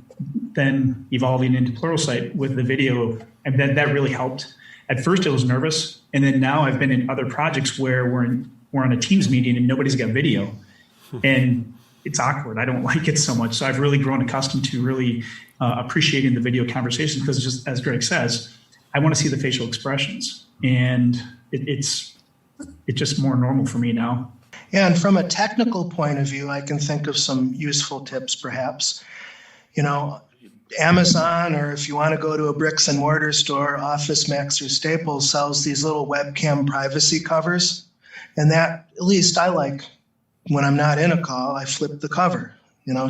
then evolving into Pluralsight with the video, and that really helped. At first, I was nervous, and then now I've been in other projects where we're on a Teams meeting and nobody's got video, and it's awkward. I don't like it so much. So I've really grown accustomed to really appreciating the video conversations, because just as Greg says, I want to see the facial expressions, and it's just more normal for me now. Yeah, and from a technical point of view, I can think of some useful tips, perhaps. Amazon, or if you want to go to a bricks and mortar store, Office Max or Staples sells these little webcam privacy covers. And that, at least I like, when I'm not in a call, I flip the cover,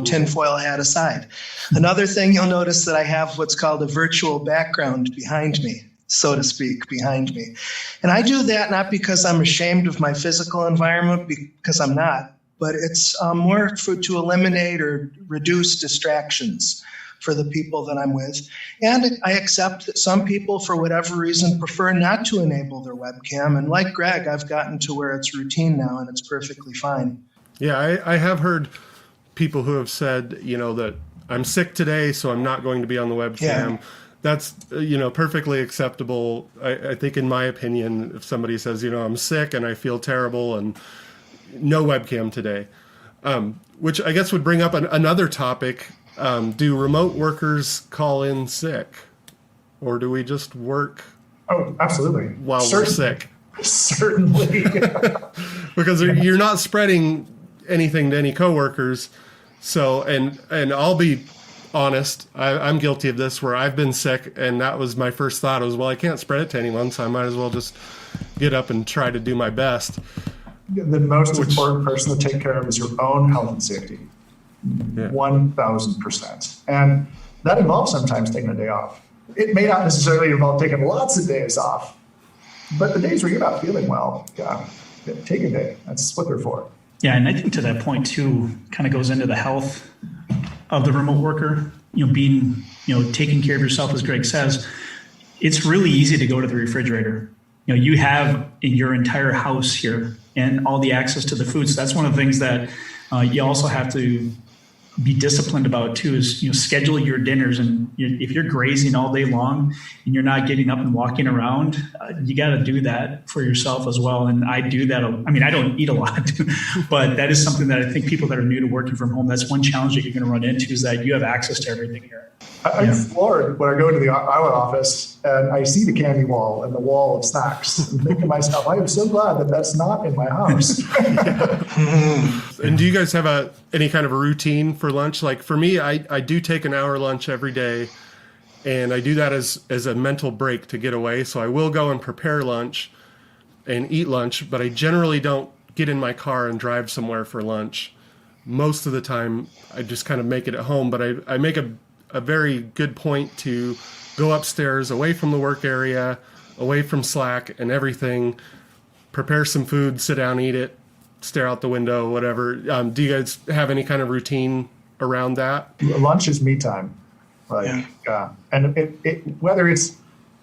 tinfoil hat aside. Another thing you'll notice that I have what's called a virtual background behind me, so to speak, behind me. And I do that not because I'm ashamed of my physical environment, because I'm not, but it's more to eliminate or reduce distractions for the people that I'm with. And I accept that some people, for whatever reason, prefer not to enable their webcam. And like Greg, I've gotten to where it's routine now, and it's perfectly fine. Yeah, I have heard people who have said, that I'm sick today, so I'm not going to be on the webcam. Yeah. That's, perfectly acceptable. I think, in my opinion, if somebody says, I'm sick and I feel terrible and no webcam today, which I guess would bring up another topic. Do remote workers call in sick, or do we just work? Oh, absolutely. While we're sick? Certainly. Because you're not spreading anything to any coworkers. So, and I'll be honest, I'm guilty of this, where I've been sick, and that was my first thought was, well, I can't spread it to anyone, so I might as well just get up and try to do my best. The most important person to take care of is your own health and safety. Yeah. 1,000%. And that involves sometimes taking a day off. It may not necessarily involve taking lots of days off, but the days where you're not feeling well, take a day. That's what they're for. Yeah, and I think to that point too, kind of goes into the health of the remote worker, being, taking care of yourself, as Greg says. It's really easy to go to the refrigerator. You have in your entire house here and all the access to the food. So that's one of the things that You also have to be disciplined about too is, schedule your dinners. And if you're grazing all day long and you're not getting up and walking around, you got to do that for yourself as well. And I do that. I mean, I don't eat a lot, but that is something that I think people that are new to working from home, that's one challenge that you're going to run into, is that you have access to everything here. I'm floored when I go into the Iowa office and I see the candy wall and the wall of snacks and think to myself, I am so glad that that's not in my house. And do you guys have any kind of a routine for lunch? Like for me, I do take an hour lunch every day, and I do that as a mental break to get away. So I will go and prepare lunch and eat lunch, but I generally don't get in my car and drive somewhere for lunch. Most of the time, I just kind of make it at home, but I make a very good point to go upstairs, away from the work area, away from Slack and everything, prepare some food, sit down, eat it, stare out the window, whatever. Do you guys have any kind of routine around that? Lunch is me time. And whether it's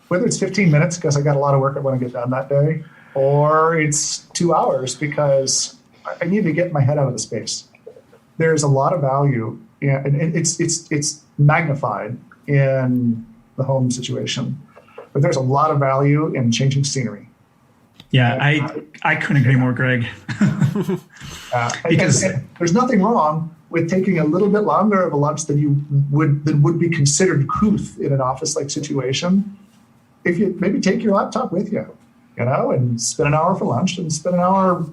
15 minutes because I got a lot of work I want to get done that day, or it's 2 hours because I need to get my head out of the space. There's a lot of value, and it's magnified in the home situation, but there's a lot of value in changing scenery. Yeah, I couldn't agree more, Greg. Because there's nothing wrong with taking a little bit longer of a lunch than would be considered couth in an office-like situation. If you maybe take your laptop with you, and spend an hour for lunch and spend an hour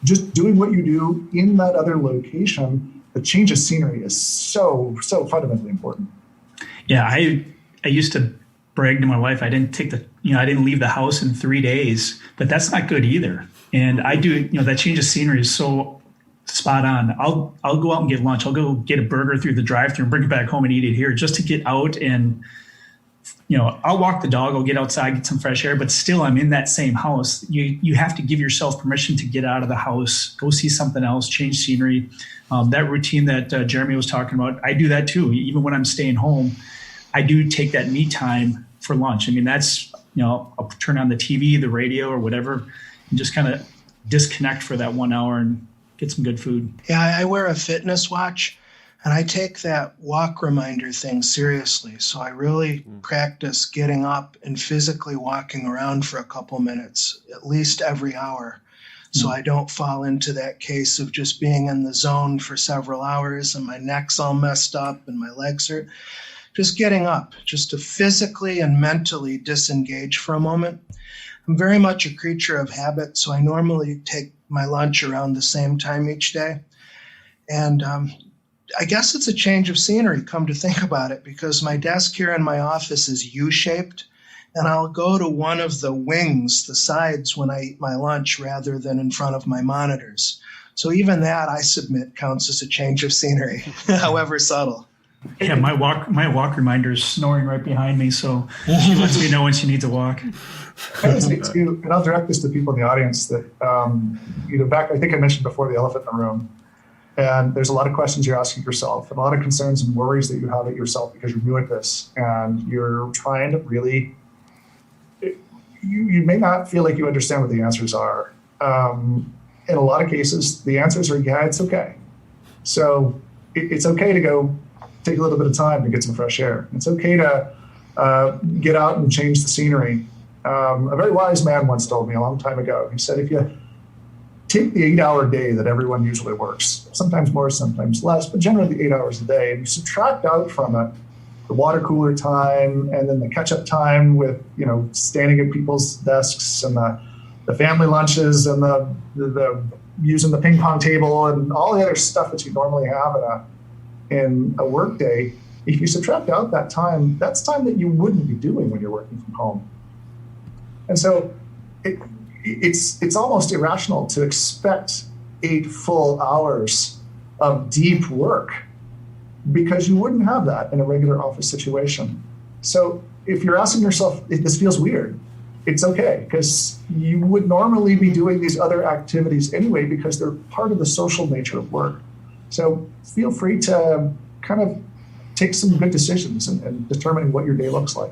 just doing what you do in that other location, the change of scenery is so fundamentally important. Yeah, I used to brag to my wife I didn't leave the house in 3 days, but that's not good either. And I do, that change of scenery is so spot on. I'll go out and get lunch. I'll go get a burger through the drive-thru and bring it back home and eat it here just to get out and, I'll walk the dog, I'll get outside, get some fresh air, but still I'm in that same house. You have to give yourself permission to get out of the house, go see something else, change scenery. That routine that Jeremy was talking about, I do that too. Even when I'm staying home, I do take that me time for lunch. I mean, that's, I'll turn on the TV, the radio or whatever, and just kind of disconnect for that 1 hour and get some good food. Yeah, I wear a fitness watch. And I take that walk reminder thing seriously. So I really practice getting up and physically walking around for a couple minutes, at least every hour. So I don't fall into that case of just being in the zone for several hours and my neck's all messed up and my legs hurt. Just getting up, just to physically and mentally disengage for a moment. I'm very much a creature of habit, so I normally take my lunch around the same time each day. And I guess it's a change of scenery, come to think about it, because my desk here in my office is U-shaped, and I'll go to one of the wings, the sides, when I eat my lunch rather than in front of my monitors. So even that, I submit, counts as a change of scenery, however subtle. Yeah, my walk reminder is snoring right behind me, so she lets me know when she needs a walk. And I'll direct this to people in the audience that, back, I think I mentioned before, the elephant in the room. And there's a lot of questions you're asking yourself and a lot of concerns and worries that you have at yourself because you're new at this and you're trying to really, you may not feel like you understand what the answers are. In a lot of cases, the answers are, yeah, it's okay. So it's okay to go take a little bit of time to get some fresh air. It's okay to get out and change the scenery. A very wise man once told me a long time ago, he said, if you take the 8-hour day that everyone usually works, sometimes more, sometimes less, but generally 8 hours a day, and you subtract out from it the water cooler time and then the catch-up time with, standing at people's desks and the family lunches and the using the ping pong table and all the other stuff that you normally have in a work day. If you subtract out that time, that's time that you wouldn't be doing when you're working from home. And so it's almost irrational to expect 8 full hours of deep work because you wouldn't have that in a regular office situation. So if you're asking yourself, if this feels weird, it's okay because you would normally be doing these other activities anyway because they're part of the social nature of work. So feel free to kind of take some good decisions and determine what your day looks like.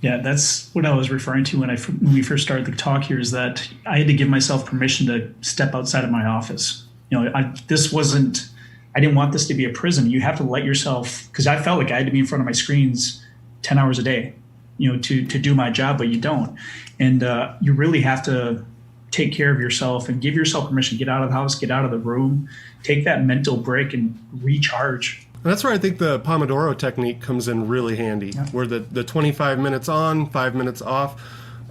Yeah, that's what I was referring to when we first started the talk here, is that I had to give myself permission to step outside of my office I didn't want this to be a prison. You have to let yourself, because I felt like I had to be in front of my screens 10 hours a day, to do my job, but you don't. And you really have to take care of yourself and give yourself permission, get out of the house, get out of the room, take that mental break and recharge. And that's where I think the Pomodoro technique comes in really handy, where the 25 minutes on, 5 minutes off.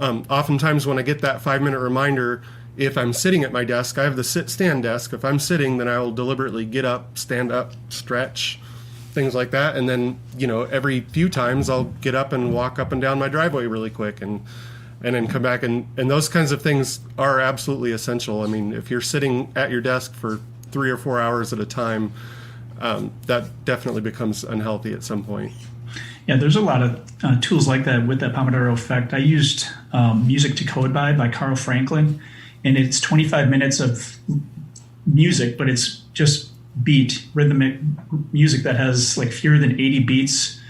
Oftentimes when I get that 5-minute reminder, if I'm sitting at my desk, I have the sit-stand desk. If I'm sitting, then I will deliberately get up, stand up, stretch, things like that. And then, every few times I'll get up and walk up and down my driveway really quick and then come back. And those kinds of things are absolutely essential. I mean, if you're sitting at your desk for 3 or 4 hours at a time, that definitely becomes unhealthy at some point. Yeah, there's a lot of tools like that with that Pomodoro effect. I used Music to Code by Carl Franklin, and it's 25 minutes of music, but it's just rhythmic music that has like fewer than 80 beats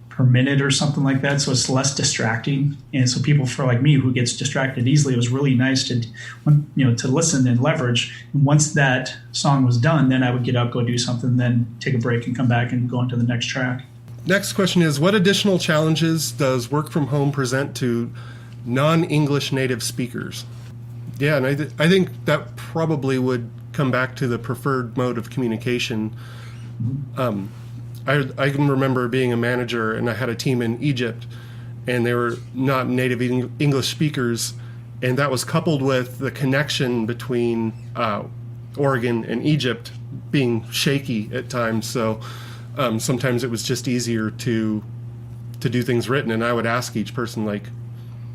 per minute or something like that, so it's less distracting. And so people like me who gets distracted easily, it was really nice to listen and leverage. And once that song was done, then I would get up, go do something, then take a break and come back and go into the next track. Next question is, what additional challenges does work from home present to non-English native speakers? Yeah, and I think that probably would come back to the preferred mode of communication. I can remember being a manager, and I had a team in Egypt, and they were not native English speakers, and that was coupled with the connection between Oregon and Egypt being shaky at times. So sometimes it was just easier to do things written, and I would ask each person, like,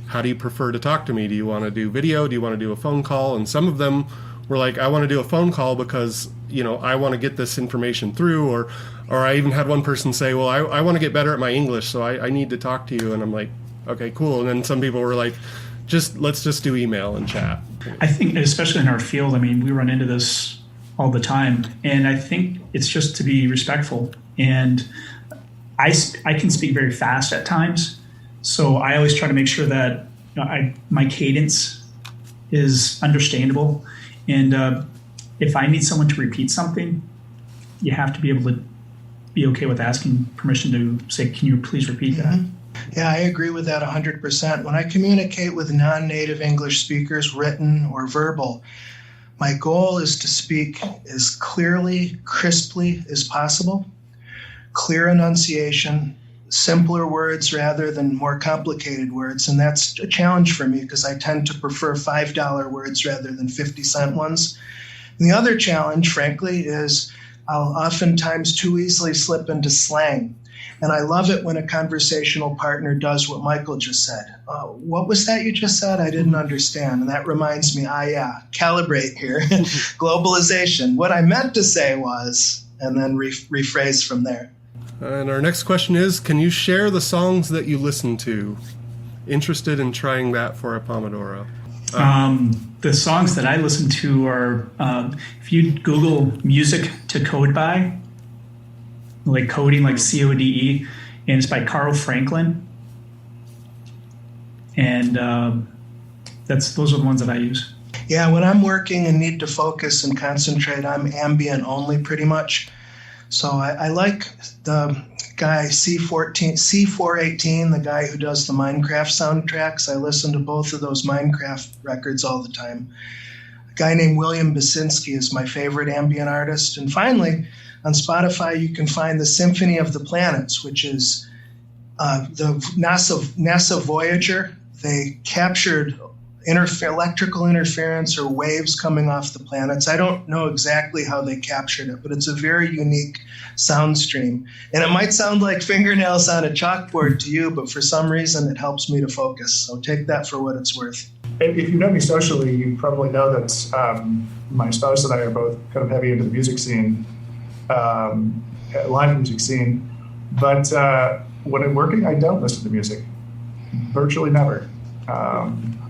how do you prefer to talk to me? Do you want to do video? Do you want to do a phone call? And some of them were like, I want to do a phone call because I want to get this information through, or I even had one person say, well, I want to get better at my English, so I need to talk to you. And I'm like, okay, cool. And then some people were like, let's just do email and chat. I think, especially in our field, I mean, we run into this all the time, and I think it's just to be respectful. And I can speak very fast at times, so I always try to make sure that my cadence is understandable. And if I need someone to repeat something, you have to be able to be okay with asking permission to say, can you please repeat that? Yeah, I agree with that 100%. When I communicate with non-native English speakers, written or verbal, my goal is to speak as clearly, crisply as possible, clear enunciation, simpler words rather than more complicated words. And that's a challenge for me because I tend to prefer $5 words rather than 50-cent ones. And the other challenge, frankly, is I'll oftentimes too easily slip into slang. And I love it when a conversational partner does what Michael just said. What was that you just said? I didn't understand. And that reminds me, calibrate here. Globalization. What I meant to say was, and then rephrase from there. And our next question is, can you share the songs that you listen to? Interested in trying that for a Pomodoro. The songs that I listen to are, if you Google Music to Code by, like coding, like CODE, and it's by Carl Franklin. And those are the ones that I use. Yeah, when I'm working and need to focus and concentrate, I'm ambient only pretty much. So I like the guy C418, the guy who does the Minecraft soundtracks. I listen to both of those Minecraft records all the time. A guy named William Basinski is my favorite ambient artist. And finally, on Spotify, you can find the Symphony of the Planets, which is the NASA Voyager. They captured electrical interference or waves coming off the planets. I don't know exactly how they captured it, but it's a very unique sound stream. And it might sound like fingernails on a chalkboard to you, but for some reason it helps me to focus. So take that for what it's worth. If you know me socially, you probably know that my spouse and I are both kind of heavy into the music scene, live music scene. But when I'm working, I don't listen to music. Virtually never.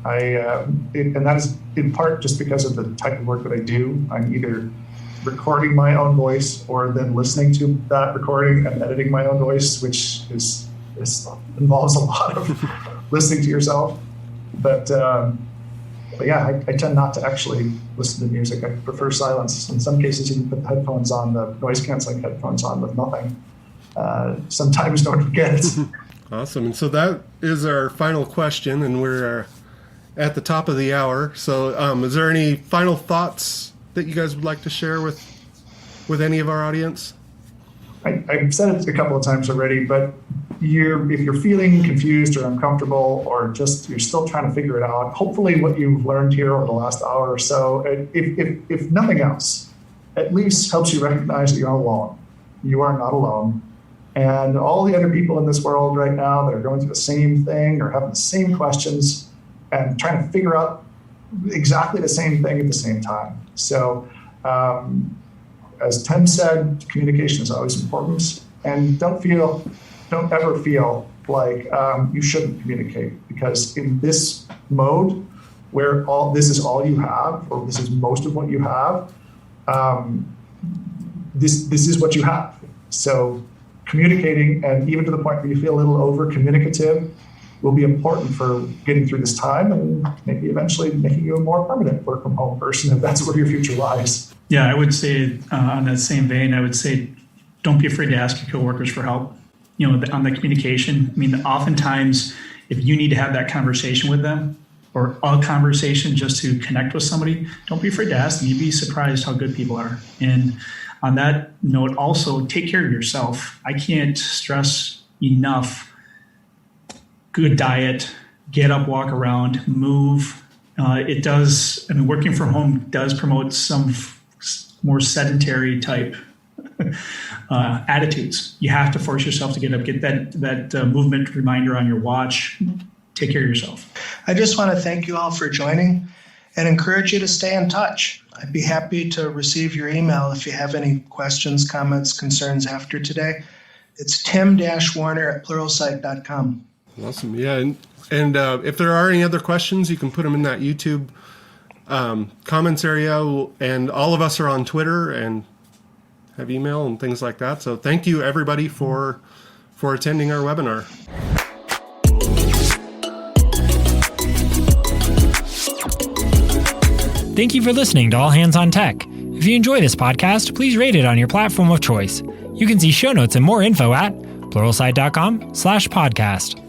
And that is in part just because of the type of work that I do. I'm either recording my own voice or then listening to that recording and editing my own voice, which involves a lot of listening to yourself. But But yeah, I tend not to actually listen to music. I prefer silence. In some cases, you can put the headphones on, the noise canceling headphones on with nothing. Sometimes don't forget it. Awesome. And so that is our final question, and we're at the top of the hour. So is there any final thoughts that you guys would like to share with any of our audience? I've said it a couple of times already, but if you're feeling confused or uncomfortable, or just you're still trying to figure it out, hopefully what you've learned here over the last hour or so, if nothing else, at least helps you recognize that you're not alone. You are not alone. And all the other people in this world right now that are going through the same thing or having the same questions and trying to figure out exactly the same thing at the same time. So, as Tim said, communication is always important, and don't ever feel like you shouldn't communicate, because in this mode where this is all you have, or this is most of what you have, this is what you have. So communicating, and even to the point where you feel a little over communicative, will be important for getting through this time and maybe eventually making you a more permanent work from home person if that's where your future lies. Yeah, I would say on that same vein, I would say don't be afraid to ask your coworkers for help. On the communication. I mean, oftentimes, if you need to have that conversation with them, or a conversation just to connect with somebody, don't be afraid to ask them. You'd be surprised how good people are. And on that note, also take care of yourself. I can't stress enough. Good diet, get up, walk around, move. Working from home does promote some more sedentary type attitudes. You have to force yourself to get up, get that movement reminder on your watch. Take care of yourself. I just want to thank you all for joining and encourage you to stay in touch. I'd be happy to receive your email if you have any questions, comments, concerns after today. It's tim-warner@pluralsight.com. Awesome. Yeah. And if there are any other questions, you can put them in that YouTube comments area. And all of us are on Twitter and have email and things like that. So thank you, everybody, for attending our webinar. Thank you for listening to All Hands on Tech. If you enjoy this podcast, please rate it on your platform of choice. You can see show notes and more info at pluralsight.com/podcast.